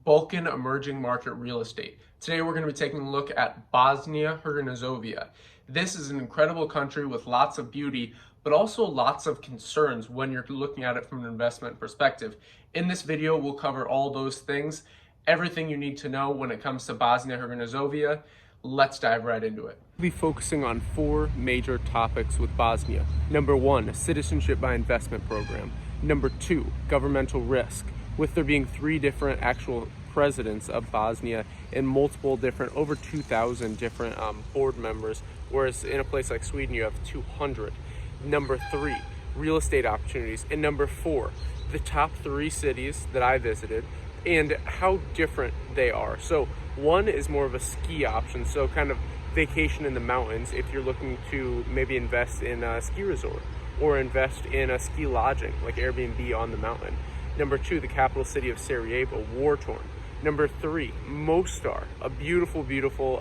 Balkan emerging market real estate. Today we're going to be taking a look at Bosnia Herzegovina. This is an incredible country with lots of beauty, but also lots of concerns when you're looking at it from an investment perspective. In this video, we'll cover all those things, everything you need to know when it comes to Bosnia Herzegovina. Let's dive right into it. We'll be focusing on four major topics with Bosnia. Number one, citizenship by investment program. Number two, governmental risk, with there being three different actual presidents of Bosnia and multiple different, over 2,000 different board members, whereas in a place like Sweden you have 200. Number three, real estate opportunities. And number four, the top three cities that I visited and how different they are. So one is more of a ski option, so kind of vacation in the mountains if you're looking to maybe invest in a ski resort or invest in a ski lodging like Airbnb on the mountain. Number two, the capital city of Sarajevo, war-torn. Number three, Mostar, a beautiful, beautiful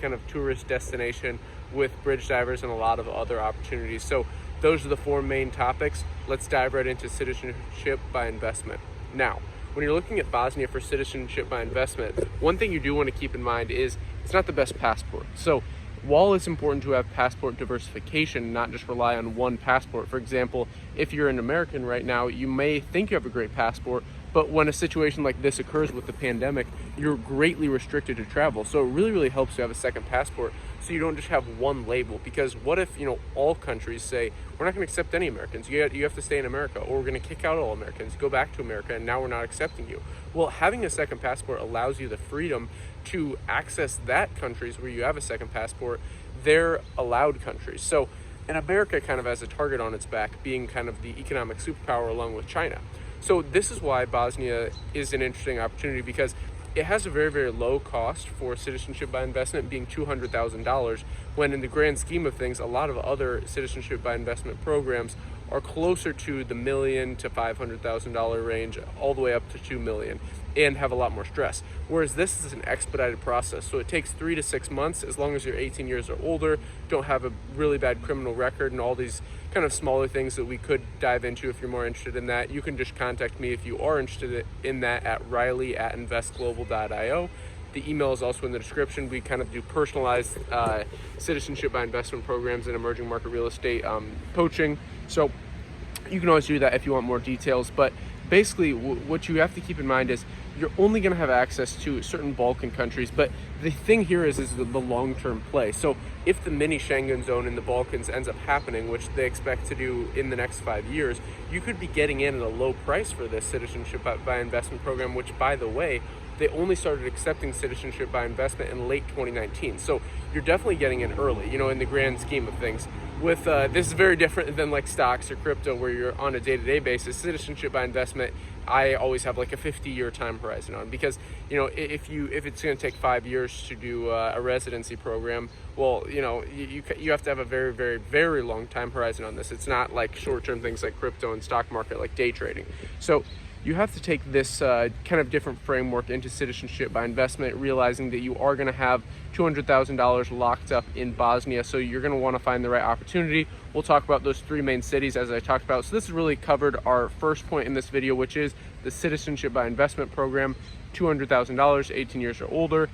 kind of tourist destination with bridge divers and a lot of other opportunities. So those are the four main topics. Let's dive right into citizenship by investment. Now, when you're looking at Bosnia for citizenship by investment, one thing you do want to keep in mind is it's not the best passport. So while it's important to have passport diversification, not just rely on one passport. For example, if you're an American right now, you may think you have a great passport, but when a situation like this occurs with the pandemic, you're greatly restricted to travel. So it really, really helps to have a second passport so you don't just have one label. Because what if, all countries say, we're not going to accept any Americans. You have to stay in America, or we're going to kick out all Americans, go back to America, and now we're not accepting you. Well, having a second passport allows you the freedom to access that countries where you have a second passport, they're allowed countries. So, and America kind of has a target on its back, being kind of the economic superpower along with China. So this is why Bosnia is an interesting opportunity, because it has a very, very low cost for citizenship by investment, being $200,000, when in the grand scheme of things, a lot of other citizenship by investment programs are closer to the $1 million to $500,000 range, all the way up to $2 million, and have a lot more stress. Whereas this is an expedited process. So it takes 3 to 6 months, as long as you're 18 years or older, don't have a really bad criminal record, and all these kind of smaller things that we could dive into if you're more interested in that. You can just contact me if you are interested in that at riley@investglobal.io. The email is also in the description. We kind of do personalized citizenship by investment programs in emerging market real estate coaching. So you can always do that if you want more details. But basically, what you have to keep in mind is you're only going to have access to certain Balkan countries. But the thing here is the long-term play. So if the mini Schengen zone in the Balkans ends up happening, which they expect to do in the next 5 years, you could be getting in at a low price for this citizenship by investment program, which, by the way, they only started accepting citizenship by investment in late 2019. So you're definitely getting in early, in the grand scheme of things. With this is very different than like stocks or crypto, where you're on a day-to-day basis. Citizenship by investment, I always have like a 50-year time horizon on, because if it's going to take 5 years to do a residency program, well, you have to have a very, very, very long time horizon on this. It's not like short-term things like crypto and stock market, like day trading. So you have to take this kind of different framework into citizenship by investment, realizing that you are going to have $200,000 locked up in Bosnia. So you're going to want to find the right opportunity. We'll talk about those three main cities as I talked about. So this has really covered our first point in this video, which is the citizenship by investment program, $200,000, 18 years or older.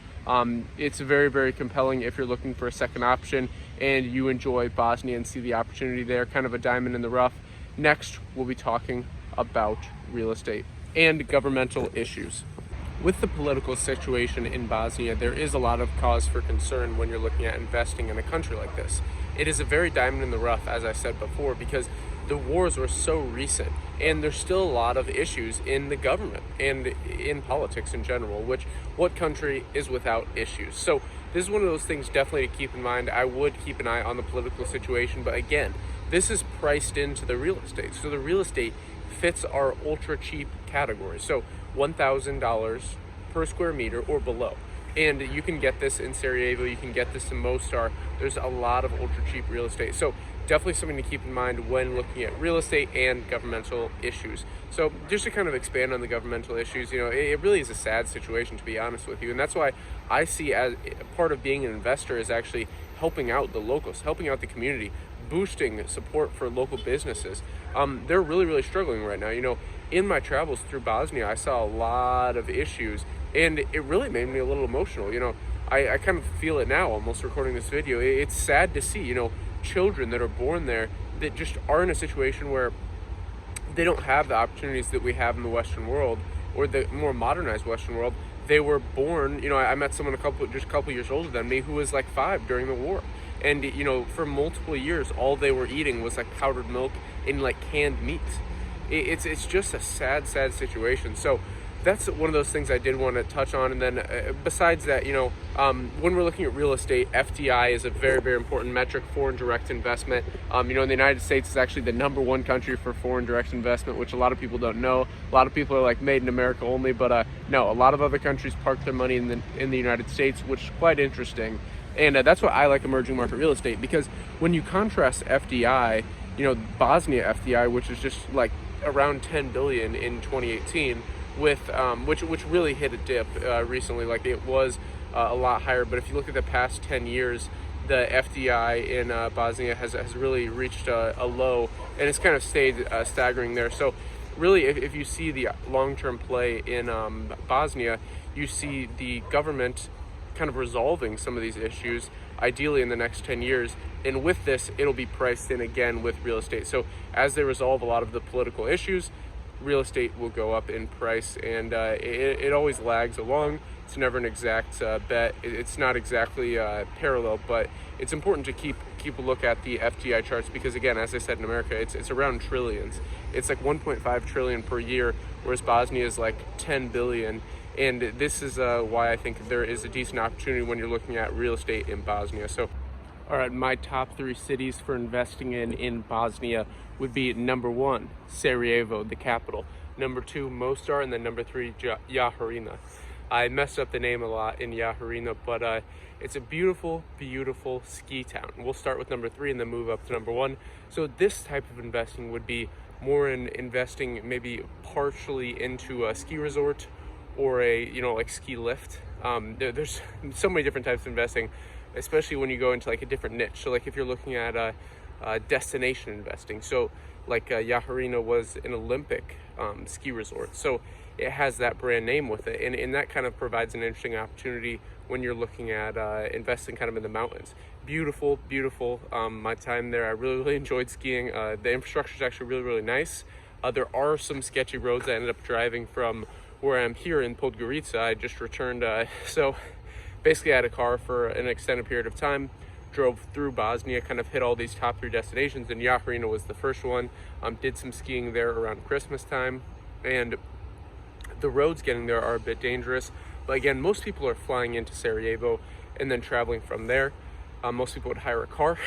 It's very, very compelling if you're looking for a second option and you enjoy Bosnia and see the opportunity there, kind of a diamond in the rough. Next, we'll be talking about real estate and governmental issues. With the political situation in Bosnia, there is a lot of cause for concern when you're looking at investing in a country like this. It is a very diamond in the rough, as I said before, because the wars were so recent and there's still a lot of issues in the government and in politics in general, which what country is without issues? So this is one of those things definitely to keep in mind. I would keep an eye on the political situation, but again, this is priced into the real estate. So the real estate fits our ultra cheap category. So $1,000 per square meter or below. And you can get this in Sarajevo, you can get this in Mostar. There's a lot of ultra cheap real estate. So definitely something to keep in mind when looking at real estate and governmental issues. So just to kind of expand on the governmental issues, it really is a sad situation, to be honest with you. And that's why I see as part of being an investor is actually helping out the locals, helping out the community, boosting support for local businesses. They're really, really struggling right now. In my travels through Bosnia, I saw a lot of issues And it really made me a little emotional. I kind of feel it now almost recording this video. It's sad to see, children that are born there that just are in a situation where they don't have the opportunities that we have in the Western world, or the more modernized Western world. They were born, I met someone just a couple years older than me who was like 5 during the war. And, for multiple years, all they were eating was like powdered milk and like canned meats. It's just a sad situation. So that's one of those things I did want to touch on. And then besides that, when we're looking at real estate, FDI is a very, very important metric, foreign direct investment. In the United States is actually the #1 country for foreign direct investment, which a lot of people don't know. A lot of people are like made in America only, but no, a lot of other countries park their money in the United States, which is quite interesting. And that's what I like emerging market real estate, because when you contrast FDI, Bosnia FDI, which is just like around 10 billion in 2018, with which really hit a dip recently. Like it was a lot higher, but if you look at the past 10 years, the FDI in Bosnia has really reached a low, and it's kind of stayed staggering there. So really, if you see the long-term play in Bosnia, you see the government kind of resolving some of these issues, ideally in the next 10 years. And with this, it'll be priced in again with real estate. So as they resolve a lot of the political issues, real estate will go up in price, and it always lags along. It's never an exact bet. It's not exactly parallel, but it's important to keep a look at the FDI charts, because again, as I said, in America, it's around trillions. It's like 1.5 trillion per year, whereas Bosnia is like 10 billion. And this is why I think there is a decent opportunity when you're looking at real estate in Bosnia. So, all right, my top 3 cities for investing in Bosnia would be #1, Sarajevo, the capital, #2, Mostar, and then #3, Jaharina. I messed up the name a lot in Jaharina, but it's a beautiful, beautiful ski town. We'll start with #3 and then move up to #1. So this type of investing would be more in investing maybe partially into a ski resort, or a like ski lift. There's so many different types of investing, especially when you go into like a different niche. So like if you're looking at destination investing, so like Jaharina was an Olympic ski resort, so it has that brand name with it, and that kind of provides an interesting opportunity when you're looking at investing kind of in the mountains. Beautiful. My time there, I really enjoyed skiing. The infrastructure is actually really nice. There are some sketchy roads. I ended up driving from where I'm here in Podgorica. I just returned, so basically I had a car for an extended period of time, drove through Bosnia, kind of hit all these top 3 destinations, and Jaharina was the first one. Did some skiing there around Christmas time, and the roads getting there are a bit dangerous, but again, most people are flying into Sarajevo and then traveling from there. Most people would hire a car.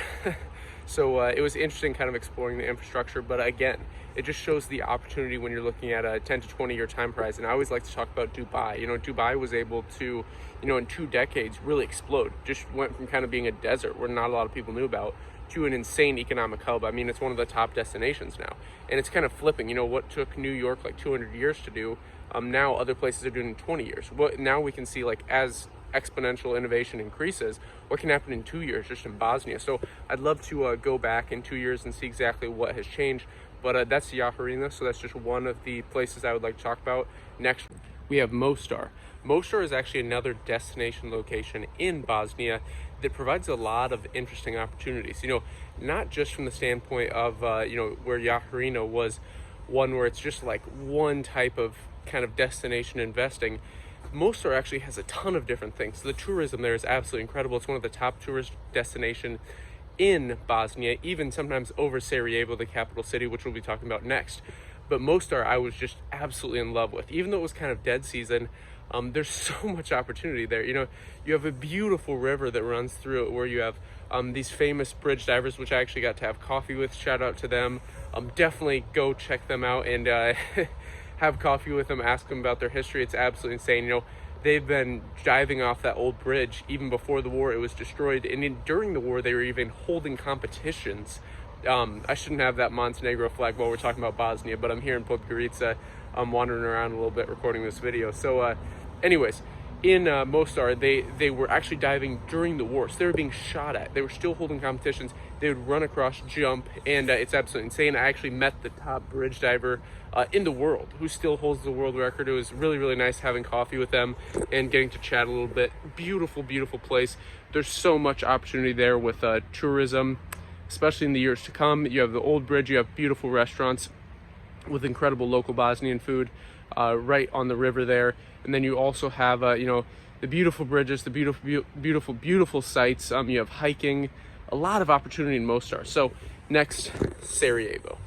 So it was interesting kind of exploring the infrastructure, but again, it just shows the opportunity when you're looking at a 10 to 20 year time horizon. I always like to talk about Dubai. Dubai was able to, in 2 decades really explode. Just went from kind of being a desert where not a lot of people knew about to an insane economic hub. I mean, it's one of the top destinations now, and it's kind of flipping. What took New York like 200 years to do, now other places are doing in 20 years. Well, now we can see, like, as exponential innovation increases, what can happen in 2 years just in Bosnia. So I'd love to go back in 2 years and see exactly what has changed. But that's Jaharina, so that's just one of the places I would like to talk about. Next, we have Mostar. Mostar is actually another destination location in Bosnia that provides a lot of interesting opportunities. Not just from the standpoint of, where Jaharina was one where it's just like one type of kind of destination investing. Mostar actually has a ton of different things. The tourism there is absolutely incredible. It's one of the top tourist destinations in Bosnia, even sometimes over Sarajevo, the capital city, which we'll be talking about next. But Mostar, I was just absolutely in love with. Even though it was kind of dead season, there's so much opportunity there. You have a beautiful river that runs through it, where you have these famous bridge divers, which I actually got to have coffee with. Shout out to them. Definitely go check them out and have coffee with them, ask them about their history. It's absolutely insane. They've been diving off that old bridge even before the war. It was destroyed, and during the war they were even holding competitions. I shouldn't have that Montenegro flag while we're talking about Bosnia, but I'm here in Podgorica. I'm wandering around a little bit recording this video. So anyways, in Mostar, they were actually diving during the war, so they were being shot at. They were still holding competitions. They would run across, jump, and it's absolutely insane. I actually met the top bridge diver in the world, who still holds the world record. It was really, really nice having coffee with them and getting to chat a little bit. Beautiful, beautiful place. There's so much opportunity there with tourism, especially in the years to come. You have the old bridge, you have beautiful restaurants with incredible local Bosnian food right on the river there. And then you also have, you know, the beautiful bridges, the beautiful sights. You have hiking, a lot of opportunity in Mostar. So next, Sarajevo.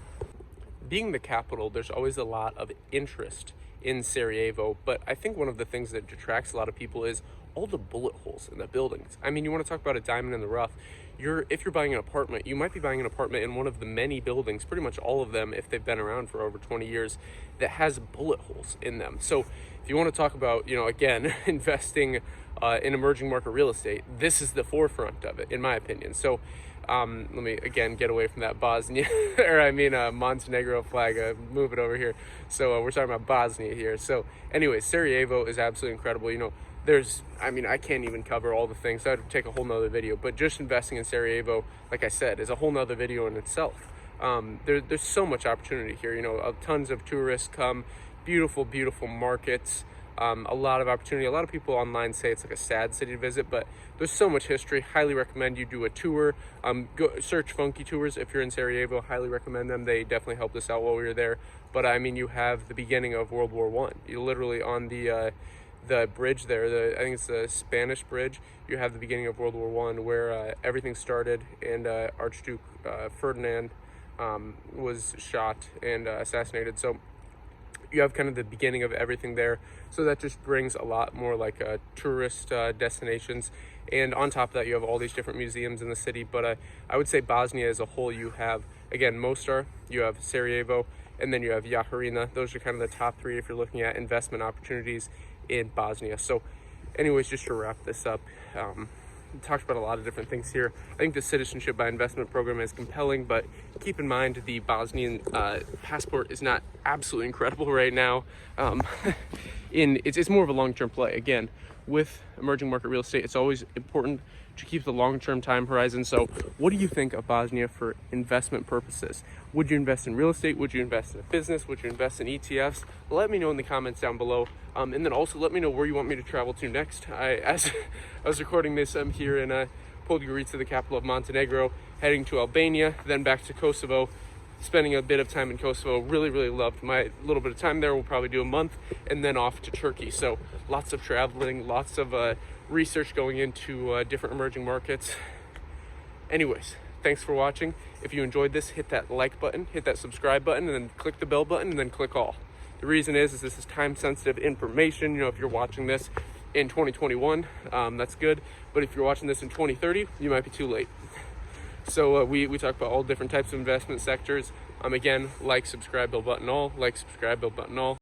Being the capital, there's always a lot of interest in Sarajevo, but I think one of the things that detracts a lot of people is all the bullet holes in the buildings. I mean, you want to talk about a diamond in the rough. If you're buying an apartment, you might be buying an apartment in one of the many buildings, pretty much all of them, if they've been around for over 20 years, that has bullet holes in them. So if you want to talk about, you know, again, investing in emerging market real estate, this is the forefront of it, in my opinion. So let me again get away from that Bosnia Montenegro flag, move it over here. So we're talking about Bosnia here. So anyway, Sarajevo is absolutely incredible. You know, I can't even cover all the things. That would take a whole nother video, but just investing in Sarajevo, like I said, is a whole nother video in itself. There's so much opportunity here. You know, tons of tourists come, beautiful markets, a lot of opportunity. A lot of people online say it's like a sad city to visit, but there's so much history. Highly recommend you do a tour. Go search Funky Tours if you're in Sarajevo. Highly recommend them. They definitely helped us out while we were there. But I mean, you have the beginning of World War I. You literally on the bridge there, I think it's the Spanish bridge, you have the beginning of World War I, where everything started, and Archduke Ferdinand was shot and assassinated. So you have kind of the beginning of everything there. So that just brings a lot more like tourist destinations. And on top of that, you have all these different museums in the city. But I would say Bosnia as a whole, you have, again, Mostar, you have Sarajevo, and then you have Jaharina. Those are kind of the top three if you're looking at investment opportunities in Bosnia. So anyways, just to wrap this up, we talked about a lot of different things here. I think the Citizenship by Investment program is compelling, but keep in mind the Bosnian passport is not absolutely incredible right now. It's more of a long-term play. Again, with emerging market real estate, it's always important to keep the long-term time horizon. So what do you think of Bosnia for investment purposes? Would you invest in real estate? Would you invest in a business? Would you invest in ETFs? Let me know in the comments down below. And then also let me know where you want me to travel to next. As I was recording this, I'm here in Podgorica, the capital of Montenegro, heading to Albania, then back to Kosovo, spending a bit of time in Kosovo. Really loved my little bit of time there. We'll probably do a month, and then off to Turkey. So lots of traveling, lots of research going into different emerging markets. Anyways, thanks for watching. If you enjoyed this, hit that like button, hit that subscribe button, and then click the bell button, and then click all. The reason is this is time-sensitive information. You know, if you're watching this in 2021, that's good. But if you're watching this in 2030, you might be too late. So we talk about all different types of investment sectors. Again, like, subscribe, bell button all. Like, subscribe, bell button all.